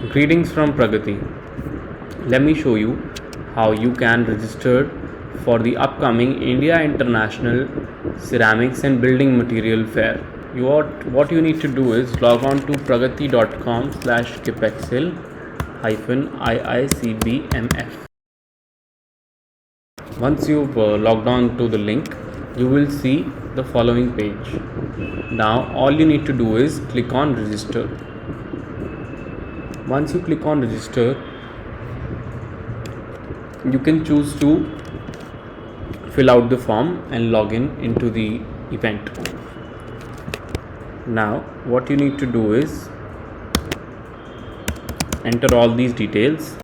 Greetings from Pragati. Let me show you how you can register for the upcoming India International Ceramics and Building Material Fair. What you need to do is log on to pragati.com/kipexil-iicbmf. Once you've logged on to the link, you will see the following page. Now all you need to do is click on register. Once you click on register, you can choose to fill out the form and log in into the event. Now what you need to do is enter all these details.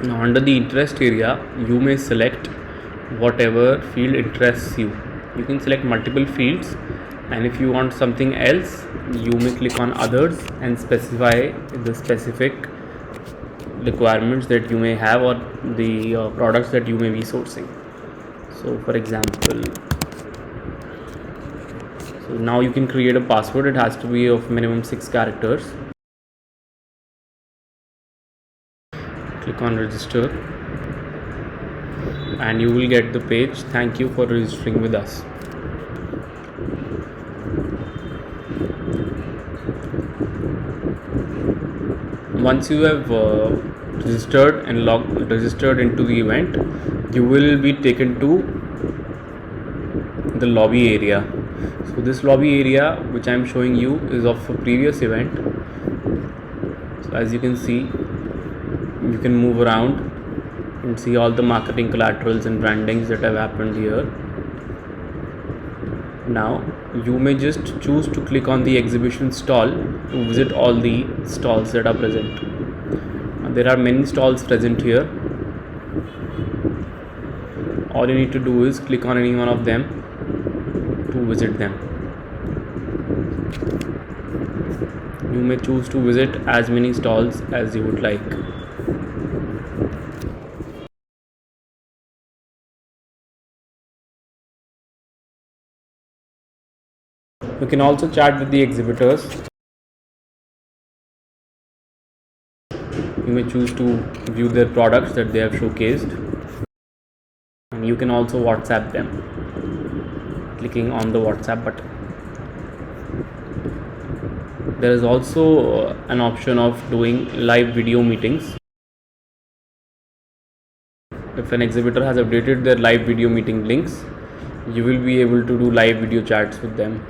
Now under the interest area, you may select whatever field interests you. You can select multiple fields, and if you want something else, you may click on others and specify the specific requirements that you may have or the products that you may be sourcing. So for example, now you can create a password. It has to be of minimum 6 characters. Click on register and you will get the page. Thank you for registering with us. Once you have registered and registered into the event, you will be taken to the lobby area. So this lobby area which I am showing you is of a previous event. So as you can see, you can move around and see all the marketing collaterals and brandings that have happened here. Now you may just choose to click on the exhibition stall to visit all the stalls that are present. There are many stalls present here. All you need to do is click on any one of them to visit them. You may choose to visit as many stalls as you would like. You can also chat with the exhibitors. You may choose to view their products that they have showcased, and you can also WhatsApp them clicking on the WhatsApp button. There is also an option of doing live video meetings. If an exhibitor has updated their live video meeting links, you will be able to do live video chats with them.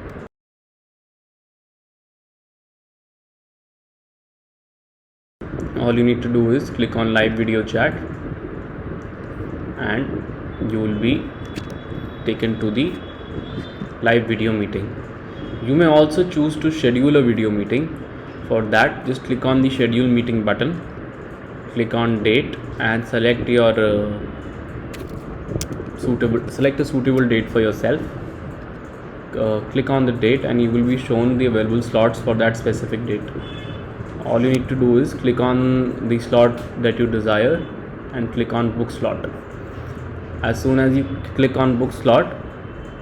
All you need to do is click on live video chat and you will be taken to the live video meeting. You may also choose to schedule a video meeting. For that, just click on the schedule meeting button, click on date and select your select a suitable date for yourself. Click on the date and you will be shown the available slots for that specific date. All you need to do is click on the slot that you desire and click on book slot. As soon as you click on book slot,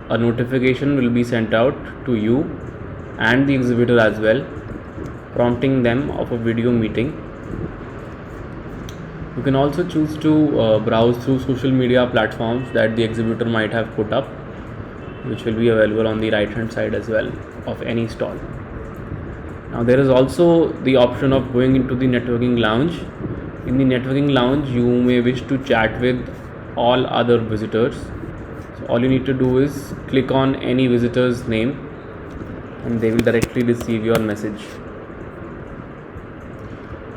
a notification will be sent out to you and the exhibitor as well, prompting them of a video meeting. You can also choose to browse through social media platforms that the exhibitor might have put up, which will be available on the right hand side as well of any stall. Now there is also the option of going into the networking lounge. In the networking lounge, you may wish to chat with all other visitors. So all you need to do is click on any visitor's name and they will directly receive your message.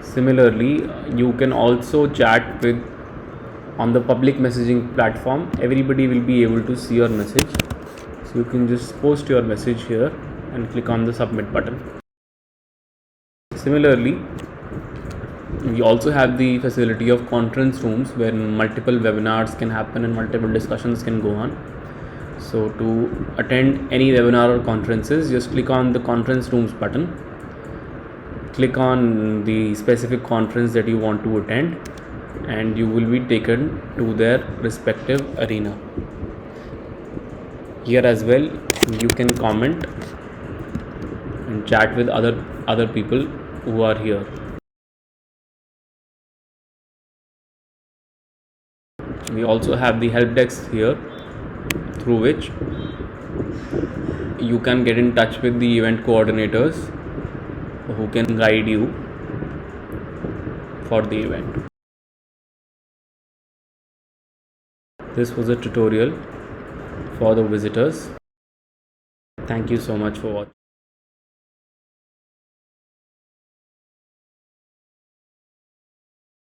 Similarly, you can also chat with on the public messaging platform. Everybody will be able to see your message. So you can just post your message here and click on the submit button. Similarly, we also have the facility of conference rooms where multiple webinars can happen and multiple discussions can go on. So to attend any webinar or conferences, just click on the conference rooms button, click on the specific conference that you want to attend and you will be taken to their respective arena. Here as well you can comment and chat with other people who are here. We also have the help desk here, through which you can get in touch with the event coordinators who can guide you for the event. This was a tutorial for the visitors. Thank you so much for watching.